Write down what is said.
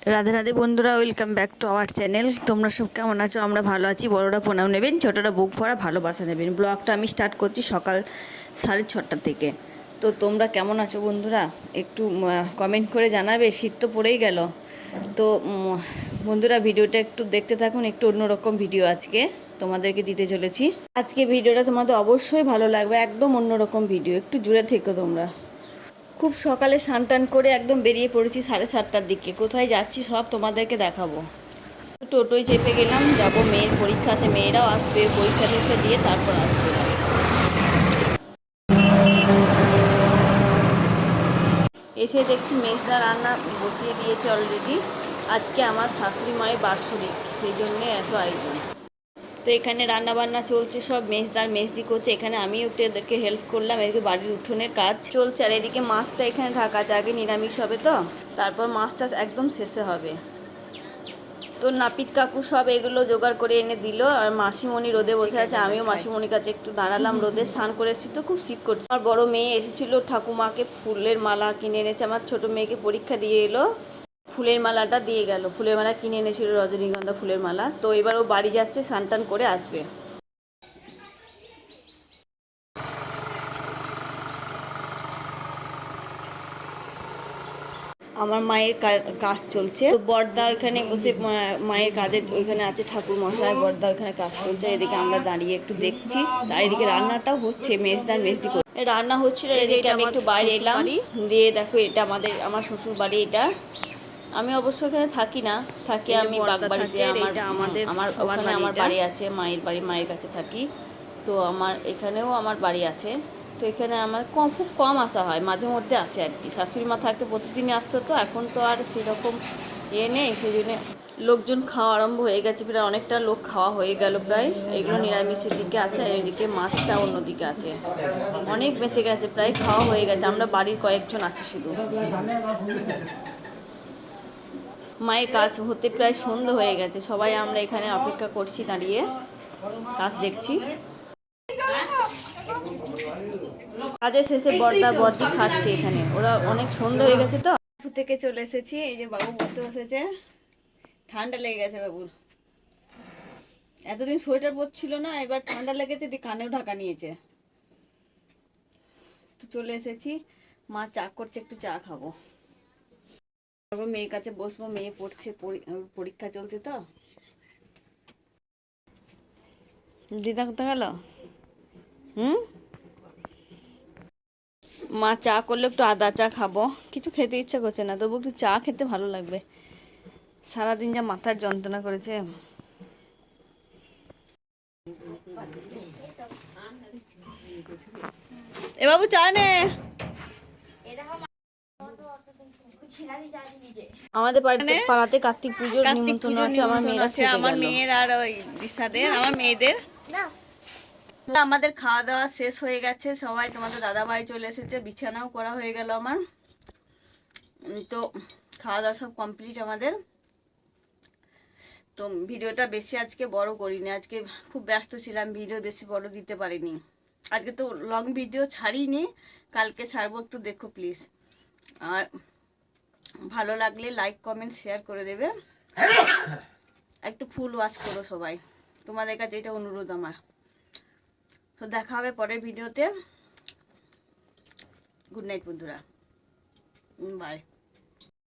রাধে রাধে বন্ধুরা, welcome back to our channel. তোমরা সব কেমন আছো? আমরা ভালো আছি। বড়রা প্রণাম নেবেন, ছোটরা বুক ভরা ভালোবাসা নেবেন। ব্লগটা আমি স্টার্ট করছি সকাল 6:30 থেকে। তো তোমরা কেমন আছো বন্ধুরা? একটু কমেন্ট করে জানাবে। শীত তো পড়েই গেল। তো বন্ধুরা, ভিডিওটা একটু দেখতে থাকুন। একটু অন্যরকম ভিডিও আজকে তোমাদেরকে দিতে চলেছি। আজকে ভিডিওটা তোমাদের অবশ্যই ভালো লাগবে। একদম অন্যরকম ভিডিও, একটু জুড়ে থেকো তোমরা। খুব সকালে স্নান টান করে একদম বেরিয়ে পড়েছি 7:30টার দিকে। কোথায় যাচ্ছি সব তোমাদেরকে দেখাবো। টোটোয় চেপে গেলাম, যাব মেয়ের পরীক্ষা আছে, মেয়েরাও আসবে, পরীক্ষা টরীক্ষা দিয়ে তারপর আসবে। এসে দেখছি মেজদা রান্না বসিয়ে দিয়েছে অলরেডি। আজকে আমার শাশুড়ি মায়ের বাৎসরিক, সেই জন্যে এত আয়োজন। তো এখানে রান্না বান্না চলছে, সব মেজদার মেজদি করছে। এখানে আমিও একটু এদেরকে হেল্প করলাম। এদিকে বাড়ির উঠোনের কাজ চলছে, আর এদিকে মাছটা এখানে ঢাকা আছে। আগে নিরামিষ হবে, তো তারপর মাছটা একদম শেষে হবে। তো নাপিত কাকু সব এগুলো জোগাড় করে এনে দিল। আর মাসিমণি রোদে বসে আছে, আমিও মাসিমণির কাছে একটু দাঁড়ালাম। রোদে স্নান করে এসেছি তো খুব শীত করছে। আমার বড় মেয়ে এসেছিল, ঠাকুমাকে ফুলের মালা কিনে এনেছে। আমার ছোট মেয়েকে পরীক্ষা দিয়ে এলো, ফুলের মালাটা দিয়ে গেল। ফুলের মালা কিনে এনেছিল, রজনীগন্ধা ফুলের মালা। তো এবার ও বাড়ি যাচ্ছে, স্নান টান করে আসবে। আমার মায়ের কাজ চলছে, তো বড়দা এখানে বসে মায়ের কাজের ওইখানে আছে, ঠাকুর মশাই বড়দা ওইখানে কাজ চলছে। এদিকে আমরা দাঁড়িয়ে একটু দেখছি। তাই এদিকে রান্নাটাও হচ্ছে, মেজদার মেজদি করে রান্না হচ্ছিল। এদিকে আমি একটু বাইরে এলাম, দিয়ে দেখো এটা আমার শ্বশুর বাড়ি। এটা আমি অবশ্য এখানে থাকি না, থাকি আমি বাগবাড়িতে। আমার ওখানে আমার বাড়ি আছে, মায়ের বাড়ি, মায়ের কাছে থাকি। তো আমার এখানেও আমার বাড়ি আছে। তো এখানে আমার খুব কম আসা হয়, মাঝে মধ্যে আসে আর কি। শাশুড়ি মা থাকতে প্রতিদিনই আসতো, তো এখন তো আর সেরকম নেই। সেই জন্যে লোকজন খাওয়া আরম্ভ হয়ে গেছে, প্রায় অনেকটা লোক খাওয়া হয়ে গেল প্রায়। এগুলো নিরামিষের দিকে আছে, আর এদিকে মাছটা অন্যদিকে আছে। অনেক বেঁচে গেছে, প্রায় খাওয়া হয়ে গেছে। আমরা বাড়ির কয়েকজন আছি শুধু। মায়ের কাজ হতে প্রায় সন্ধ্যা হয়ে গেছে। সবাই আমরা এখানে অপেক্ষা করছি, দাঁড়িয়ে কাজ দেখছি। কাজের শেষে বর্দা বর্দি খাচ্ছে এখানে। ওরা অনেক সন্ধ্যা হয়ে গেছে তো থেকে চলে এসেছি। এই যে বাবু বসতে বসেছে, ঠান্ডা লেগে গেছে বাবুর। এতদিন সোয়েটার পরছিল না, এবার ঠান্ডা লেগেছে, দিয়ে কানেও ঢাকা নিয়েছে। তো চলে এসেছি, মা চা করছে, একটু চা খাবো। তারপর মেয়ের কাছে বসবো, মেয়ে পড়ছে, পরীক্ষা চলছে তো। দিদা কোথা গেল? মা চা করলে একটু আদা চা খাবো। কিছু খেতে ইচ্ছা করছে না, তবু একটু চা খেতে ভালো লাগবে। সারাদিন যা মাথার যন্ত্রণা করেছে। এ বাবু চা নে। আমাদের পাড়াতে কার্তিক পুজোর নিমন্ত্রণ আছে, আমার মেয়েরা খেতে গেল। আমার মেয়ের আর ওই দিশাদের, আমার মেয়েদের। আমাদের খাওয়া দাওয়া শেষ হয়ে গেছে সবাই। তোমাদের দাদা ভাই চলে এসেছে, বিছানাও করা হয়ে গেল আমার। তো খাওয়া দাওয়া সব কমপ্লিট আমাদের। তো ভিডিওটা বেশি আজকে বড় করিনি, আজকে খুব ব্যস্ত ছিলাম, ভিডিও বেশি বড় দিতে পারিনি। আজকে তো লং ভিডিও ছাড়িনি, কালকে ছাড়বো, একটু দেখো প্লিজ। আর ভালো লাগলে লাইক কমেন্ট শেয়ার করে দেবে, একটু ফুল ওয়াচ করো সবাই, তোমাদের কাছে এটা অনুরোধ আমার। তো দেখা হবে পরের ভিডিওতে। গুড নাইট বন্ধুরা, বাই।